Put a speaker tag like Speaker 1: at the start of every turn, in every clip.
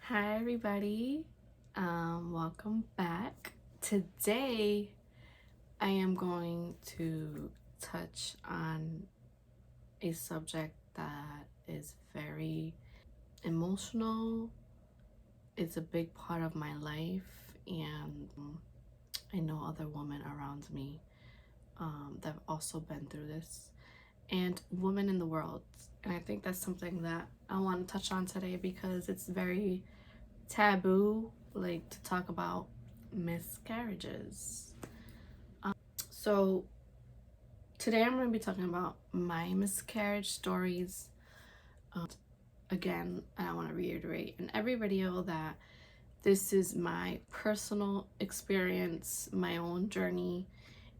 Speaker 1: Hi everybody, welcome back. Today I am going to touch on a subject that is very emotional. It's a big part of my life, and I know other women around me that have also been through this, and women in the world. And I think that's something that I want to touch on today because it's very taboo, like, to talk about miscarriages. So today I'm going to be talking about my miscarriage stories. Again, I want to reiterate in every video that this is my personal experience, my own journey,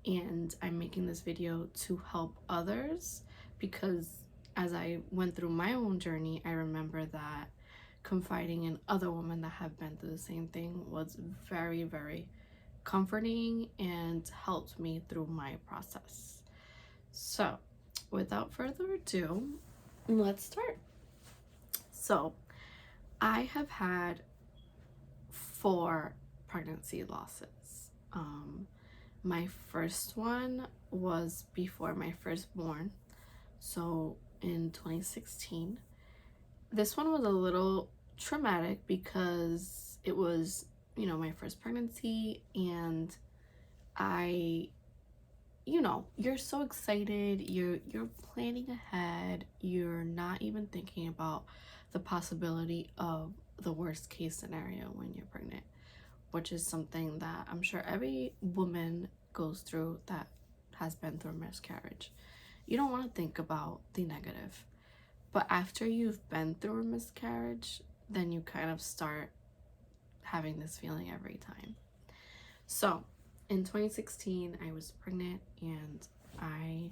Speaker 1: and I'm making this video to help others because as I went through my own journey, I remember that confiding in other women that have been through the same thing was very, very comforting and helped me through my process. So, without further ado, let's start. So, I have had 4 pregnancy losses. My first one was before my firstborn, so in 2016. This one was a little traumatic because it was, my first pregnancy, and you're so excited, you're planning ahead, you're not even thinking about the possibility of the worst case scenario when you're pregnant, which is something that I'm sure every woman goes through that has been through a miscarriage. You don't want to think about the negative. But after you've been through a miscarriage, then you kind of start having this feeling every time. So in 2016, I was pregnant and I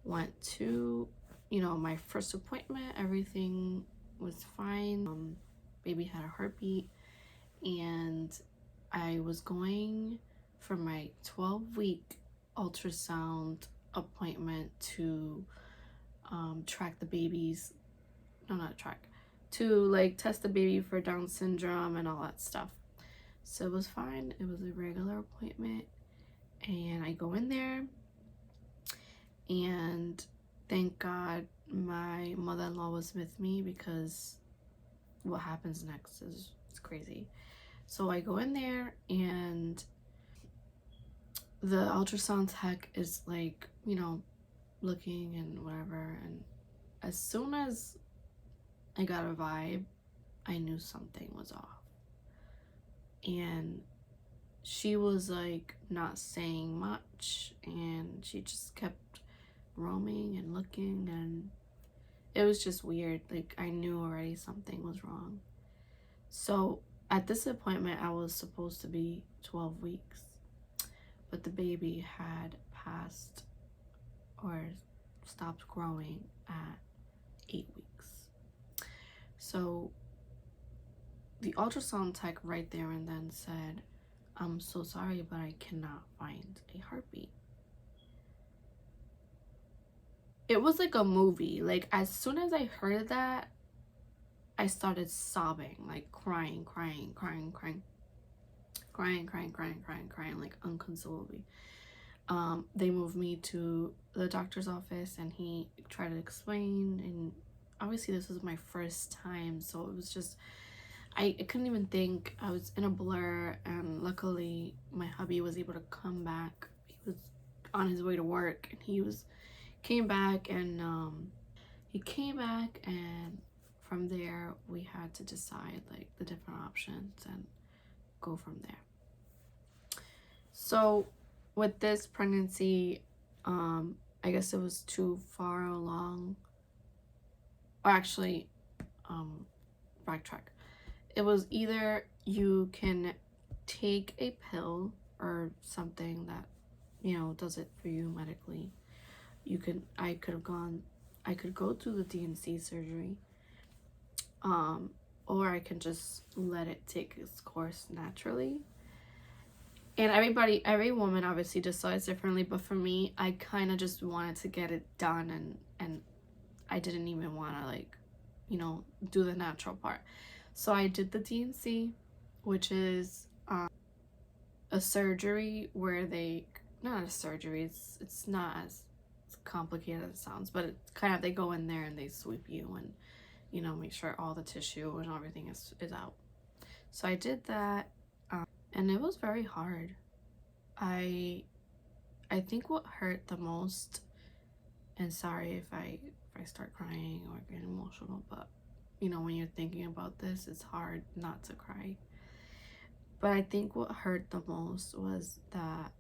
Speaker 1: went to, my first appointment. Everything was fine. Baby had a heartbeat, and I was going for my 12-week ultrasound appointment to track the baby's to test the baby for Down syndrome and all that stuff. So it was fine. It was a regular appointment, and I go in there, and thank God my mother-in-law was with me because what happens next is it's crazy. So I go in there, and the ultrasound tech is looking and whatever, and as soon as I got a vibe, I knew something was off. And she was not saying much, and she just kept roaming and looking, and it was just weird. I knew already something was wrong. So at this appointment, I was supposed to be 12 weeks, but the baby had passed or stopped growing at 8 weeks. So the ultrasound tech right there and then said, "I'm so sorry, but I cannot find a heartbeat." It was like a movie. As soon as I heard that, I started sobbing, crying, unconsolably. They moved me to the doctor's office, and he tried to explain, and obviously this was my first time, so it was just I couldn't even think. I was in a blur, and luckily my hubby was able to come back. He was on his way to work, and came back, and from there we had to decide the different options and go from there. So with this pregnancy, I guess it was too far along, or actually, backtrack. It was either you can take a pill or something that does it for you medically. I could go through the D&C surgery, or I can just let it take its course naturally. And every woman obviously decides differently, but for me, I kind of just wanted to get it done, and I didn't even want to do the natural part. So I did the DNC, which is a surgery where they, not a surgery, it's not as complicated as it sounds, but it's kind of, they go in there and they sweep you and, you know, make sure all the tissue and everything is out. So I did that, and it was very hard. I think what hurt the most, and sorry if I start crying or get emotional, but you know, when you're thinking about this, it's hard not to cry. But I think what hurt the most was that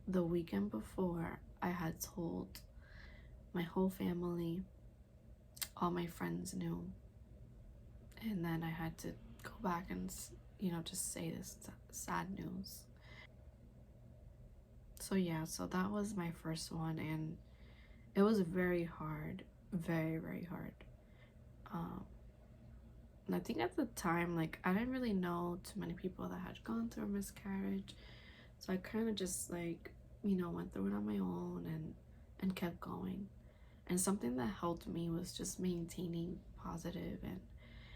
Speaker 1: the weekend before, I had told my whole family, all my friends knew, and then I had to go back and, you know, just say this sad news. So yeah, so that was my first one, and it was very hard, very, very hard. And I think at the time, like, I didn't really know too many people that had gone through a miscarriage, so I kind of just, like, you know, went through it on my own and kept going. And something that helped me was just maintaining positive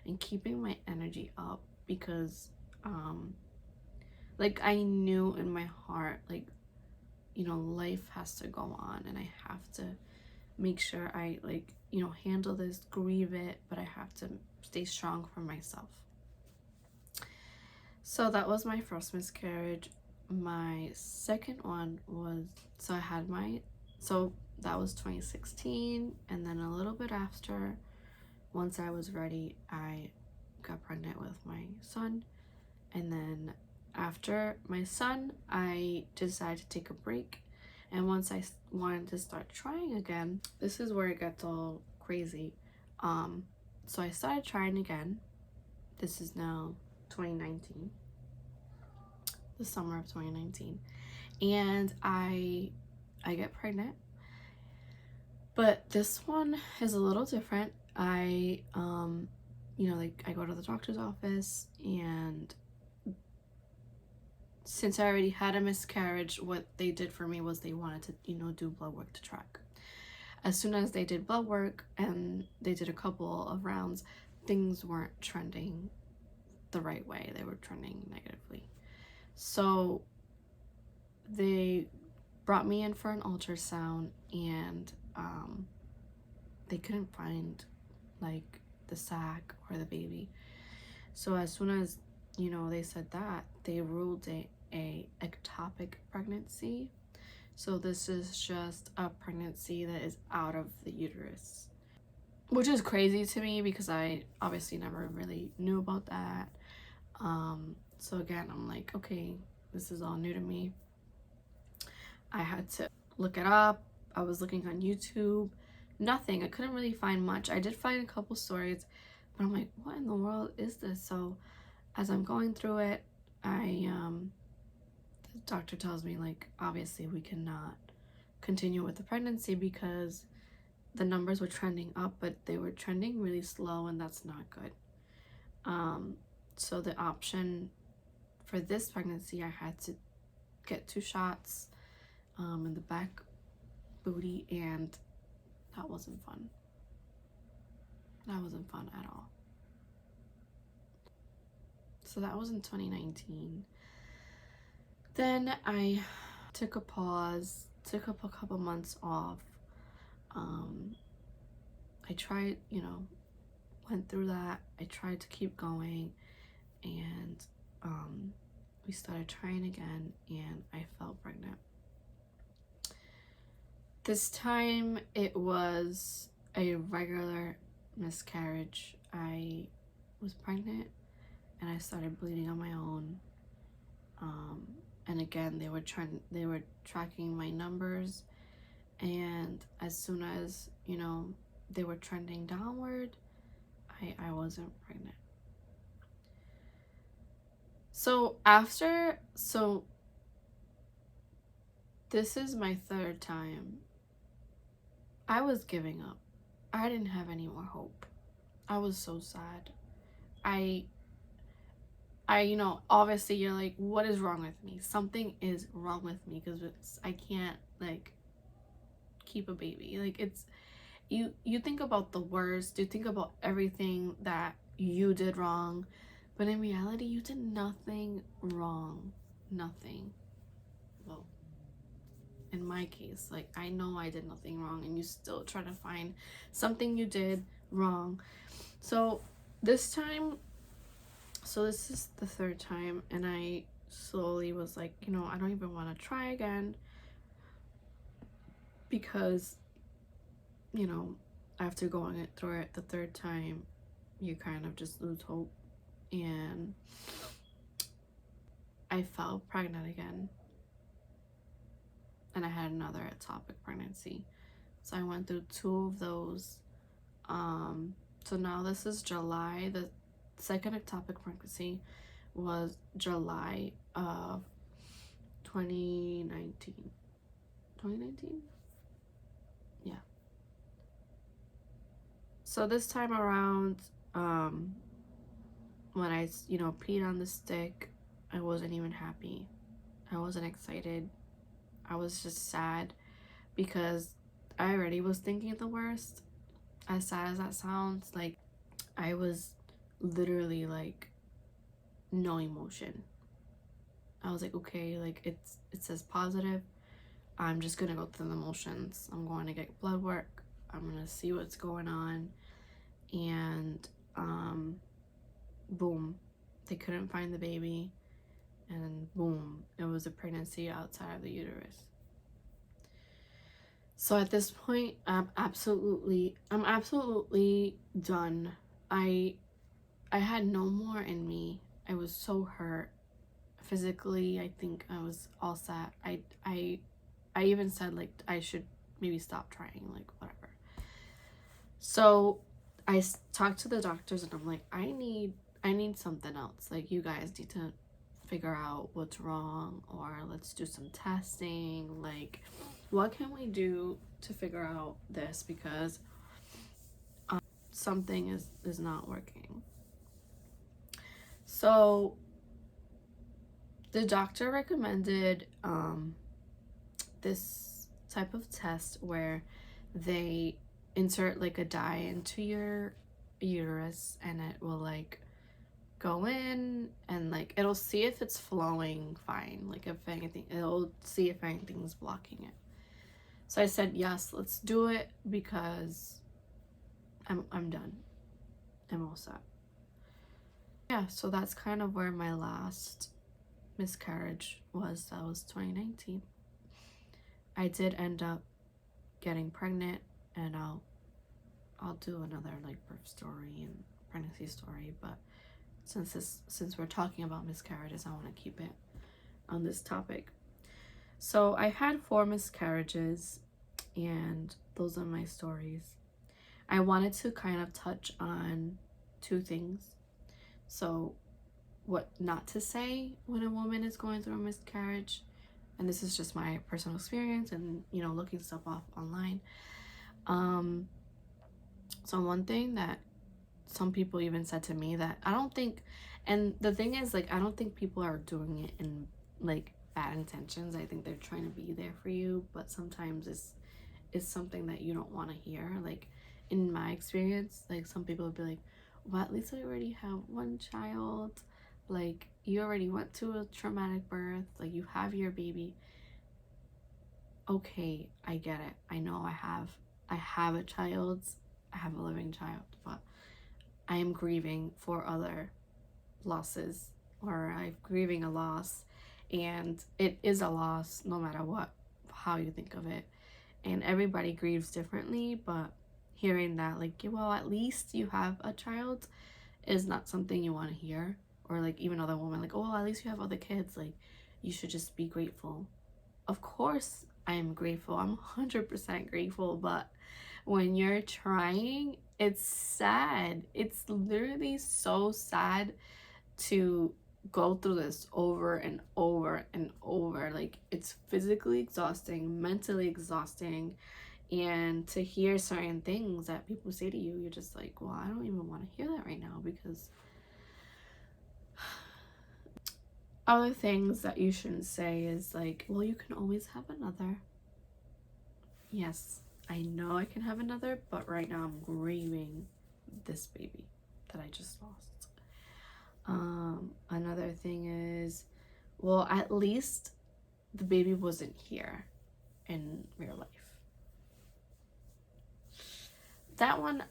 Speaker 1: and keeping my energy up, because like, I knew in my heart, like, you know, life has to go on, and I have to make sure I, like, you know, handle this, grieve it, but I have to stay strong for myself. So that was my first miscarriage. My second one was, so I had my, so that was 2016, and then a little bit after, once I was ready, I got pregnant with my son. And then after my son, I decided to take a break. And once I wanted to start trying again, this is where it gets all crazy. So I started trying again. This is now 2019, the summer of 2019, and I get pregnant. But this one is a little different. I you know, like, I go to the doctor's office, and since I already had a miscarriage, what they did for me was they wanted to, you know, do blood work to track. As soon as they did blood work and they did a couple of rounds, things weren't trending the right way. They were trending negatively. So they brought me in for an ultrasound, and they couldn't find, like, the sac or the baby. So as soon as, you know, they said that, they ruled it a ectopic pregnancy. So this is just a pregnancy that is out of the uterus, which is crazy to me because I obviously never really knew about that. So again, I'm like, okay, this is all new to me. I had to look it up. I was looking on YouTube. Nothing. I couldn't really find much. I did find a couple stories, but I'm like, what in the world is this? So as I'm going through it, the doctor tells me, like, obviously we cannot continue with the pregnancy because the numbers were trending up, but they were trending really slow, and that's not good. So the option for this pregnancy, I had to get 2 shots in the back booty, and that wasn't fun. That wasn't fun at all. So that was in 2019. Then I took a pause, took up a couple months off. I tried, you know, went through that. I tried to keep going, and we started trying again, and I fell pregnant. This time it was a regular miscarriage. I was pregnant, and I started bleeding on my own. And again, they were tracking my numbers, and as soon as, you know, they were trending downward, I wasn't pregnant. So this is my 3rd time. I was giving up. I didn't have any more hope. I was so sad. I you know, obviously you're like, what is wrong with me? Something is wrong with me, because I can't, like, keep a baby. Like, it's, you think about the worst. You think about everything that you did wrong, But in reality, you did nothing wrong. Nothing. Well, in my case, like, I know I did nothing wrong, and you still try to find something you did wrong. So this time, so this is the third time, and I slowly was like, you know, I don't even want to try again, because, you know, after going through it the third time, you kind of just lose hope. And I fell pregnant again, and I had another ectopic pregnancy. So I went through 2 of those. So now this is July. The second ectopic pregnancy was July of 2019. 2019? Yeah. So this time around, when I, you know, peed on the stick, I wasn't even happy. I wasn't excited. I was just sad, because I already was thinking the worst. As sad as that sounds, like, I was literally like no emotion. I was like, okay, like, it says positive. I'm just gonna go through the motions. I'm going to get blood work. I'm gonna see what's going on. And boom, they couldn't find the baby, and boom, it was a pregnancy outside of the uterus. So at this point, I'm absolutely done. I had no more in me. I was so hurt. Physically, I think I was all set. I even said, like, I should maybe stop trying, like, whatever. So I talked to the doctors, and I'm like, I need something else. Like, you guys need to figure out what's wrong, or let's do some testing. Like, what can we do to figure out this, because something is not working. So the doctor recommended this type of test where they insert like a dye into your uterus, and it will like go in, and like it'll see if it's flowing fine, like if anything, it'll see if anything's blocking it. So I said, yes, let's do it, because I'm done. I'm all set. Yeah, so that's kind of where my last miscarriage was. That was 2019. I did end up getting pregnant, and I'll do another like birth story and pregnancy story, but since we're talking about miscarriages, I want to keep it on this topic. So I had 4 miscarriages, and those are my stories. I wanted to kind of touch on 2 things. So what not to say when a woman is going through a miscarriage, and this is just my personal experience and, you know, looking stuff up online. So one thing that some people even said to me, that I don't think, and the thing is, like, I don't think people are doing it in like bad intentions. I think they're trying to be there for you, but sometimes it's something that you don't want to hear. Like, in my experience, like, some people would be like, well, at least I already have 1 child, like, you already went to a traumatic birth, like, you have your baby. Okay, I get it. I know I have a child, I have a living child, but I am grieving for other losses, or I'm grieving a loss, and it is a loss no matter how you think of it. And everybody grieves differently, but hearing that, like, well, at least you have a child, is not something you want to hear. Or like, even other women, like, oh, well, at least you have other kids, like, you should just be grateful. Of course I am grateful. I'm 100% grateful, but when you're trying, it's sad. It's literally so sad to go through this over and over and over. Like, it's physically exhausting, mentally exhausting, and to hear certain things that people say to you, you're just like, well, I don't even want to hear that right now, because other things that you shouldn't say is like, well, you can always have another. Yes, I know I can have another, but right now I'm grieving this baby that I just lost. Another thing is, well, at least the baby wasn't here in real life. That one,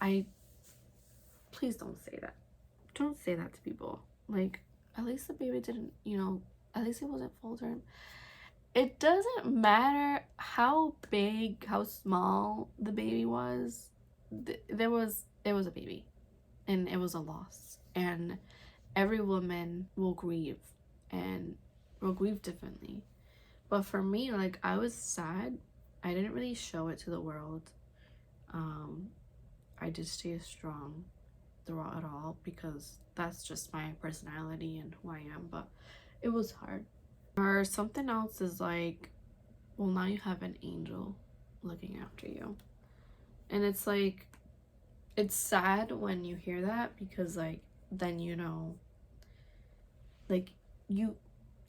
Speaker 1: please don't say that. Don't say that to people. Like, at least the baby didn't, at least it wasn't full term. It doesn't matter how big, how small the baby was. It was a baby, and it was a loss. And every woman will grieve, and will grieve differently. But for me, like, I was sad. I didn't really show it to the world. I did stay strong throughout it all because that's just my personality and who I am. But it was hard. Or something else is like, well, now you have an angel looking after you. And it's like, it's sad when you hear that because, like, then like, you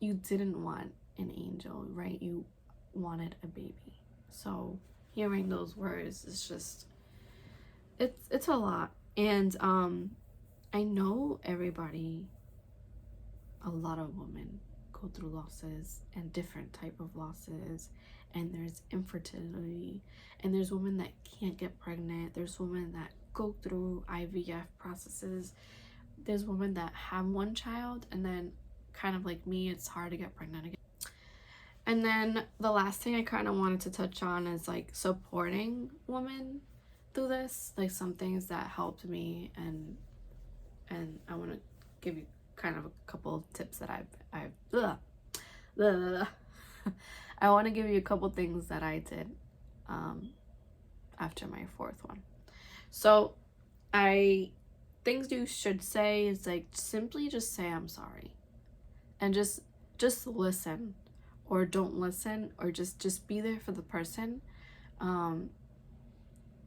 Speaker 1: didn't want an angel, right? You wanted a baby. So hearing those words is just, it's a lot. And I know a lot of women go through losses and different type of losses, and there's infertility, and there's women that can't get pregnant, there's women that go through IVF processes, there's women that have one child and then, kind of like me, it's hard to get pregnant again. And then the last thing I kind of wanted to touch on is like supporting women through this, like some things that helped me, and I want to give you kind of a couple of tips that I want to give you a couple things that I did after my fourth one. So things you should say is like, simply just say I'm sorry, and just listen, or don't listen, or just be there for the person,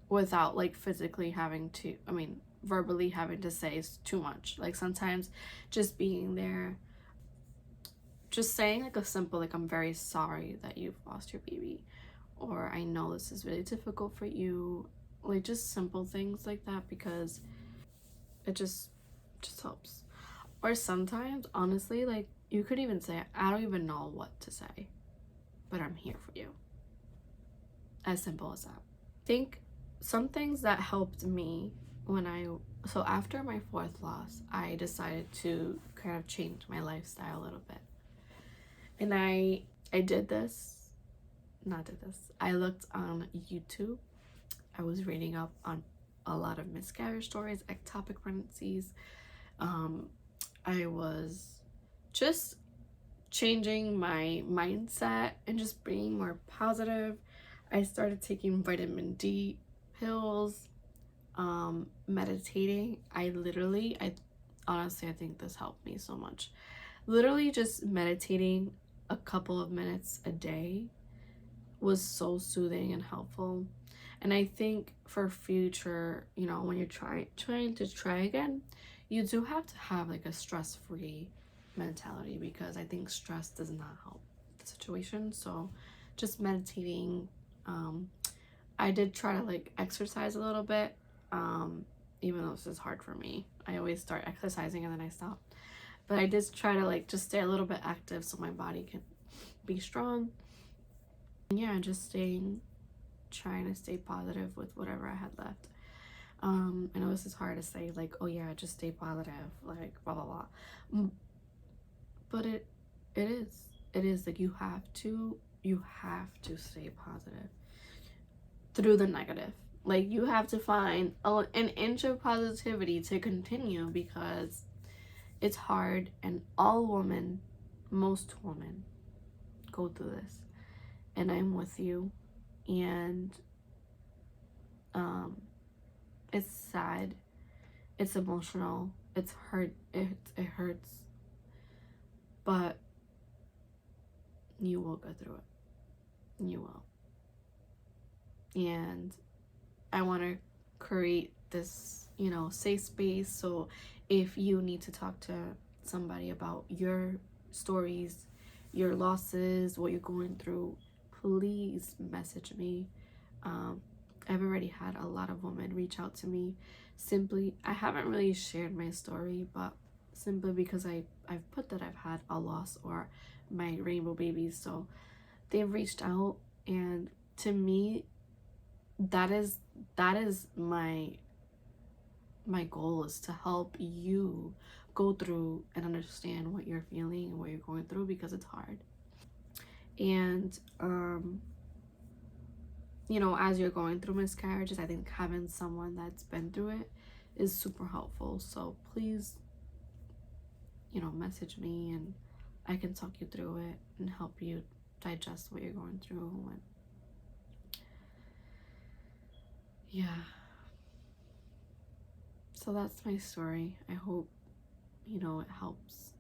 Speaker 1: without like physically having to, verbally having to say is too much. Like sometimes just being there, just saying like a simple, like, I'm very sorry that you've lost your baby, or I know this is really difficult for you, like just simple things like that, because it just helps. Or sometimes, honestly, like, you could even say, I don't even know what to say, but I'm here for you. As simple as that. I think some things that helped me so after my fourth loss, I decided to kind of change my lifestyle a little bit. And I I looked on YouTube. I was reading up on a lot of miscarriage stories, ectopic pregnancies. I was just changing my mindset and just being more positive. I started taking vitamin D pills, meditating. I honestly, I think this helped me so much. Literally just meditating a couple of minutes a day was so soothing and helpful. And I think for future, when you're trying to try again, you do have to have like a stress-free mentality, because I think stress does not help the situation. So just meditating. I did try to like exercise a little bit, even though this is hard for me. I always start exercising and then I stop. But I did try to like just stay a little bit active so my body can be strong. And yeah, just trying to stay positive with whatever I had left. I know this is hard to say, like, oh yeah, just stay positive, like blah blah blah. But it is like, you have to stay positive through the negative. Like, you have to find an inch of positivity to continue, because it's hard, and most women go through this, and I'm with you. And it's sad, it's emotional, it's hurt, it hurts, but you will go through it. You will. And I want to create this, safe space. So if you need to talk to somebody about your stories, your losses, what you're going through, please message me. I've already had a lot of women reach out to me. I haven't really shared my story, but simply because I've put that I've had a loss or my rainbow babies. So they've reached out, and to me, that is my goal, is to help you go through and understand what you're feeling and what you're going through, because it's hard. And you know, as you're going through miscarriages, I think having someone that's been through it is super helpful. So please, you know, message me and I can talk you through it and help you digest what you're going through. And yeah, so that's my story. I hope, you know, it helps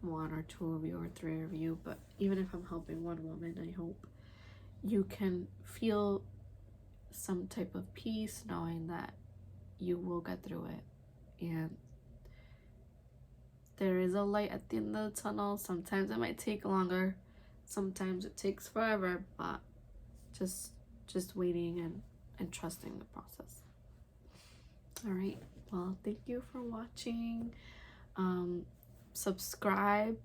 Speaker 1: one or two of you or three of you. But even if I'm helping one woman, I hope you can feel some type of peace knowing that you will get through it, and there is a light at the end of the tunnel. Sometimes it might take longer, sometimes it takes forever, but just waiting and trusting the process. All right, well, thank you for watching. Subscribe,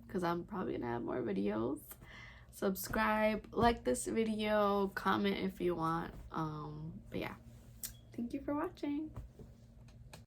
Speaker 1: because I'm probably gonna have more videos. Subscribe, like this video, comment if you want. But yeah, thank you for watching.